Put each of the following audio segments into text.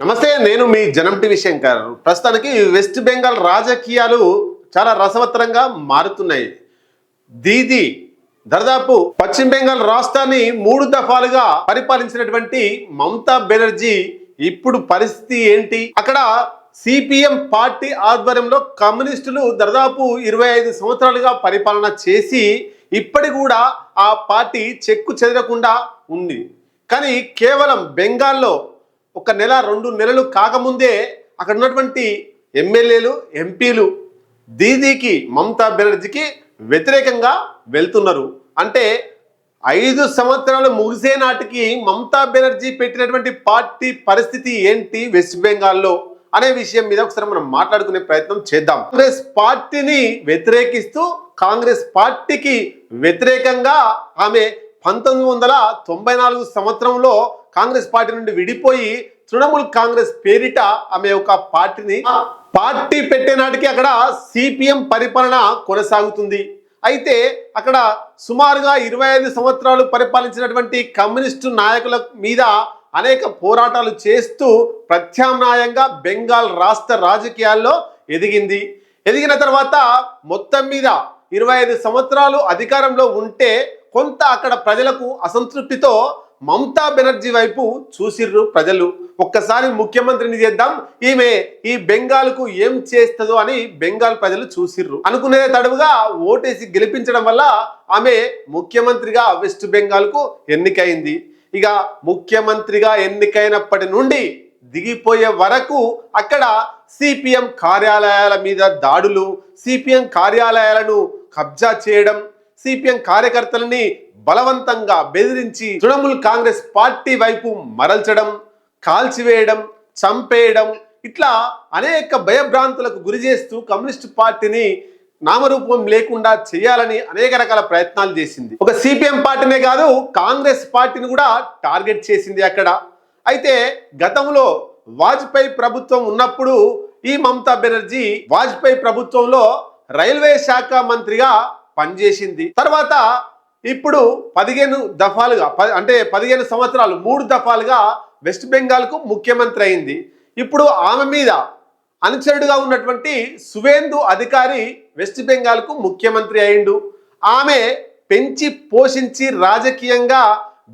నమస్తే, నేను మీ జనం టీవీ శంకర్. ప్రస్తుతానికి వెస్ట్ బెంగాల్ రాజకీయాలు చాలా రసవత్తరంగా మారుతున్నాయి. దీది దాదాపు పశ్చిమ బెంగాల్ రాష్ట్రాన్ని 3 దఫాలుగా పరిపాలించినటువంటి మమతా బెనర్జీ ఇప్పుడు పరిస్థితి ఏంటి? అక్కడ సిపిఎం పార్టీ ఆధ్వర్యంలో కమ్యూనిస్టులు దాదాపు 25 సంవత్సరాలుగా పరిపాలన చేసి ఇప్పటి కూడా ఆ పార్టీ చెక్కు చెదరకుండా ఉంది. కానీ కేవలం బెంగాల్లో 1 నెల 2 నెలలు కాకముందే అక్కడ ఉన్నటువంటి ఎమ్మెల్యేలు ఎంపీలు దీదీకి మమతా బెనర్జీకి వ్యతిరేకంగా వెళ్తున్నారు. అంటే 5 సంవత్సరాలు ముగిసే నాటికి మమతా బెనర్జీ పెట్టినటువంటి పార్టీ పరిస్థితి ఏంటి వెస్ట్ బెంగాల్లో అనే విషయం మీద ఒకసారి మనం మాట్లాడుకునే ప్రయత్నం చేద్దాం. కాంగ్రెస్ పార్టీని వ్యతిరేకిస్తూ కాంగ్రెస్ పార్టీకి వ్యతిరేకంగా ఆమె 1994 సంవత్సరంలో కాంగ్రెస్ పార్టీ నుండి విడిపోయి తృణమూల్ కాంగ్రెస్ పేరిట ఆమె ఒక పార్టీ పెట్టే నాటికి అక్కడ సిపిఎం పరిపాలన కొనసాగుతుంది. అయితే అక్కడ సుమారుగా 25 సంవత్సరాలు పరిపాలించినటువంటి కమ్యూనిస్టు నాయకుల మీద అనేక పోరాటాలు చేస్తూ ప్రత్యామ్నాయంగా బెంగాల్ రాష్ట్ర రాజకీయాల్లో ఎదిగిన తర్వాత మొత్తం మీద 25 సంవత్సరాలు అధికారంలో ఉంటే కొంత అక్కడ ప్రజలకు అసంతృప్తితో మమతా బెనర్జీ వైపు చూసిర్రు ప్రజలు. ఒక్కసారి ముఖ్యమంత్రిని చేద్దాం, ఈమె ఈ బెంగాల్కు ఏం చేస్తుందో అని బెంగాల్ ప్రజలు చూసిర్రు. అనుకునే తడువుగా ఓటేసి గెలిపించడం వల్ల ఆమె ముఖ్యమంత్రిగా వెస్ట్ బెంగాల్కు ఎన్నికైంది. ఇక ముఖ్యమంత్రిగా ఎన్నికైనప్పటి నుండి దిగిపోయే వరకు అక్కడ సిపిఎం కార్యాలయాల మీద దాడులు, సిపిఎం కార్యాలయాలను కబ్జా చేయడం, సిపిఎం కార్యకర్తలని బలవంతంగా బెదిరించి తృణమూల్ కాంగ్రెస్ పార్టీ వైపు మరల్చడం, కాల్చివేయడం, చంపేయడం, ఇట్లా అనేక భయభ్రాంతులకు గురి చేస్తూ కమ్యూనిస్ట్ పార్టీని నామరూపం లేకుండా చేయాలని అనేక రకాల ప్రయత్నాలు చేసింది. ఒక సిపిఎం పార్టీనే కాదు, కాంగ్రెస్ పార్టీని కూడా టార్గెట్ చేసింది అక్కడ. అయితే గతంలో వాజ్పేయి ప్రభుత్వం ఉన్నప్పుడు ఈ మమతా బెనర్జీ వాజ్పేయి ప్రభుత్వంలో రైల్వే శాఖ మంత్రిగా పనిచేసింది. తర్వాత ఇప్పుడు 15 దఫాలుగా అంటే 15 సంవత్సరాలు 3 దఫాలుగా వెస్ట్ బెంగాల్కు ముఖ్యమంత్రి అయింది. ఇప్పుడు ఆమె మీద అనుచరుడుగా ఉన్నటువంటి సువేందు అధికారి వెస్ట్ బెంగాల్కు ముఖ్యమంత్రి అయిండు. ఆమె పెంచి పోషించి రాజకీయంగా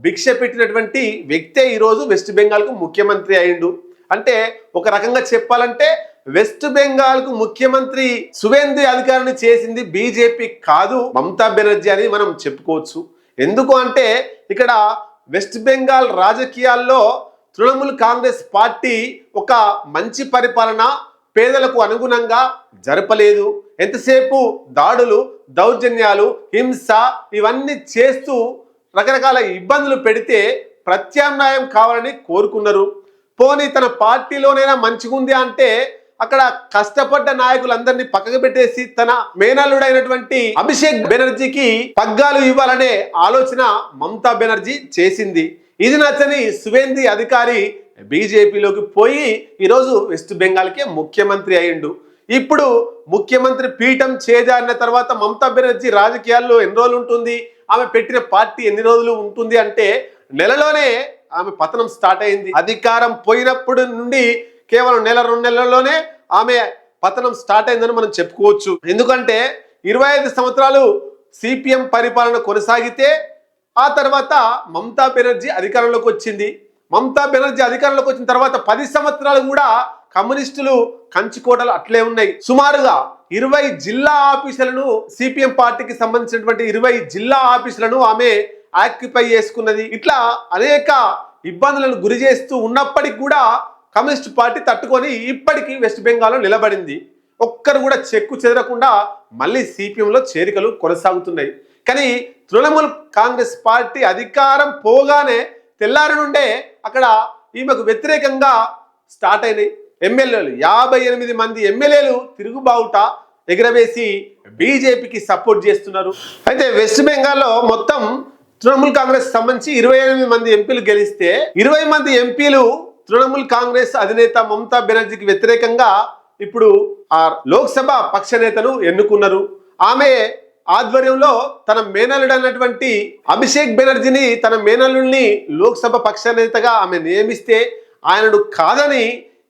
భిక్ష పెట్టినటువంటి వ్యక్తే ఈరోజు వెస్ట్ బెంగాల్కు ముఖ్యమంత్రి అయిండు. అంటే ఒక రకంగా చెప్పాలంటే వెస్ట్ బెంగాల్కు ముఖ్యమంత్రి సువేందు అధికారిని చేసింది బీజేపీ కాదు, మమతా బెనర్జీ అని మనం చెప్పుకోవచ్చు. ఎందుకు అంటే ఇక్కడ వెస్ట్ బెంగాల్ రాజకీయాల్లో తృణమూల్ కాంగ్రెస్ పార్టీ ఒక మంచి పరిపాలన పేదలకు అనుగుణంగా జరపలేదు. ఎంతసేపు దాడులు, దౌర్జన్యాలు, హింస ఇవన్నీ చేస్తూ రకరకాల ఇబ్బందులు పెడితే ప్రత్యామ్నాయం కావాలని కోరుకున్నారు. పోనీ తన పార్టీలోనైనా మంచిగుంది అంటే అక్కడ కష్టపడ్డ నాయకులందరినీ పక్కకు పెట్టేసి తన మేనల్లుడైనటువంటి అభిషేక్ బెనర్జీకి పగ్గాలు ఇవ్వాలనే ఆలోచన మమతా బెనర్జీ చేసింది. ఇది నచ్చని సువేందు అధికారి బీజేపీలోకి పోయి ఈరోజు వెస్ట్ బెంగాల్కే ముఖ్యమంత్రి అయిండు. ఇప్పుడు ముఖ్యమంత్రి పీఠం చేజారిన తర్వాత మమతా బెనర్జీ రాజకీయాల్లో ఎన్ని రోజులు ఉంటుంది, ఆమె పెట్టిన పార్టీ ఎన్ని రోజులు ఉంటుంది అంటే నెలలోనే ఆమె పతనం స్టార్ట్ అయింది. అధికారం పోయినప్పుడు నుండి కేవలం 1-2 నెలల్లోనే ఆమె పతనం స్టార్ట్ అయిందని మనం చెప్పుకోవచ్చు. ఎందుకంటే 25 సంవత్సరాలు సిపిఎం పరిపాలన కొనసాగితే ఆ తర్వాత మమతా బెనర్జీ అధికారంలోకి వచ్చింది. మమతా బెనర్జీ అధికారంలోకి వచ్చిన తర్వాత 10 సంవత్సరాలు కూడా కమ్యూనిస్టులు కంచుకోటలు అట్లే ఉన్నాయి. సుమారుగా 20 జిల్లా ఆఫీసులను సిపిఎం పార్టీకి సంబంధించినటువంటి 20 జిల్లా ఆఫీసులను ఆమె ఆక్యుపై చేసుకున్నది. ఇట్లా అనేక ఇబ్బందులను గురి చేస్తూ ఉన్నప్పటికీ కూడా కమ్యూనిస్ట్ పార్టీ తట్టుకొని ఇప్పటికీ వెస్ట్ బెంగాల్లో నిలబడింది. ఒక్కరు కూడా చెక్కు చెదరకుండా మళ్ళీ సిపిఎంలో చేరికలు కొనసాగుతున్నాయి. కానీ తృణమూల్ కాంగ్రెస్ పార్టీ అధికారం పోగానే తెల్లారి నుండే అక్కడ ఈమెకు వ్యతిరేకంగా స్టార్ట్ అయినాయి. ఎమ్మెల్యేలు 58 మంది ఎమ్మెల్యేలు తిరుగుబావుట ఎగరవేసి బీజేపీకి సపోర్ట్ చేస్తున్నారు. అయితే వెస్ట్ బెంగాల్లో మొత్తం తృణమూల్ కాంగ్రెస్ సంబంధించి 28 మంది ఎంపీలు గెలిస్తే 20 మంది ఎంపీలు తృణమూల్ కాంగ్రెస్ అధినేత మమతా బెనర్జీకి వ్యతిరేకంగా ఇప్పుడు ఆ లోక్సభ పక్ష నేతను ఎన్నుకున్నారు. ఆమె ఆధ్వర్యంలో తన మేనల్లుడైనటువంటి అభిషేక్ బెనర్జీని తన మేనల్లుడిని లోక్సభ పక్ష నేతగా ఆమె నియమిస్తే ఆయనను కాదని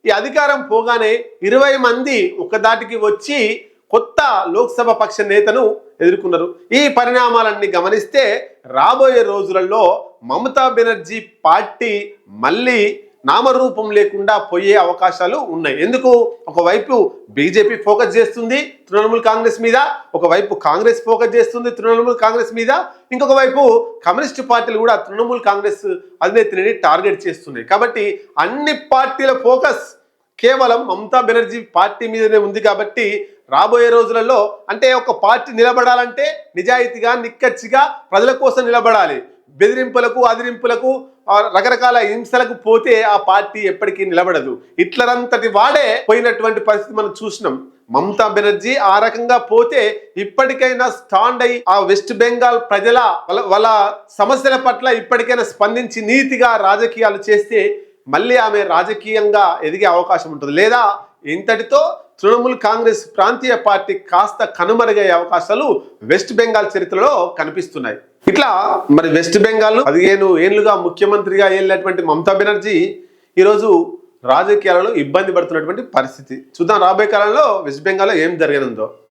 ఈ అధికారం పోగానే 20 మంది ఒకదాటికి వచ్చి కొత్త లోక్సభ పక్ష నేతను ఎదుర్కొన్నారు. ఈ పరిణామాలన్నీ గమనిస్తే రాబోయే రోజులలో మమతా బెనర్జీ పార్టీ మళ్ళీ నామరూపం లేకుండా పోయే అవకాశాలు ఉన్నాయి. ఎందుకు? ఒకవైపు బీజేపీ ఫోకస్ చేస్తుంది తృణమూల్ కాంగ్రెస్ మీద, ఒకవైపు కాంగ్రెస్ ఫోకస్ చేస్తుంది తృణమూల్ కాంగ్రెస్ మీద, ఇంకొక వైపు కమ్యూనిస్ట్ పార్టీలు కూడా తృణమూల్ కాంగ్రెస్ అధినేత్రిని టార్గెట్ చేస్తున్నాయి. కాబట్టి అన్ని పార్టీల ఫోకస్ కేవలం మమతా బెనర్జీ పార్టీ మీదనే ఉంది. కాబట్టి రాబోయే రోజులలో అంటే ఒక పార్టీ నిలబడాలంటే నిజాయితీగా నిక్కచ్చిగా ప్రజల కోసం నిలబడాలి. బెదిరింపులకు అదిరింపులకు రకరకాల హింసలకు పోతే ఆ పార్టీ ఎప్పటికీ నిలబడదు. హిట్లర్ వాడే పోయినటువంటి పరిస్థితి మనం చూసినాం. మమతా బెనర్జీ ఆ రకంగా పోతే ఇప్పటికైనా స్టాండ్ అయి ఆ వెస్ట్ బెంగాల్ ప్రజల వాళ్ళ సమస్యల పట్ల ఇప్పటికైనా స్పందించి నీతిగా రాజకీయాలు చేస్తే మళ్ళీ ఆమె రాజకీయంగా ఎదిగే అవకాశం ఉంటుంది. లేదా ఇంతటితో తృణమూల్ కాంగ్రెస్ ప్రాంతీయ పార్టీ కాస్త కనుమరుగయ్యే అవకాశాలు వెస్ట్ బెంగాల్ చరిత్రలో కనిపిస్తున్నాయి. ఇట్లా మరి వెస్ట్ బెంగాల్ 15 ఏళ్లుగా ముఖ్యమంత్రిగా ఏలినటువంటి మమతా బెనర్జీ ఈరోజు రాజకీయాలలో ఇబ్బంది పడుతున్నటువంటి పరిస్థితి. చూద్దాం రాబోయే కాలంలో వెస్ట్ బెంగాల్లో ఏం జరగనుందో.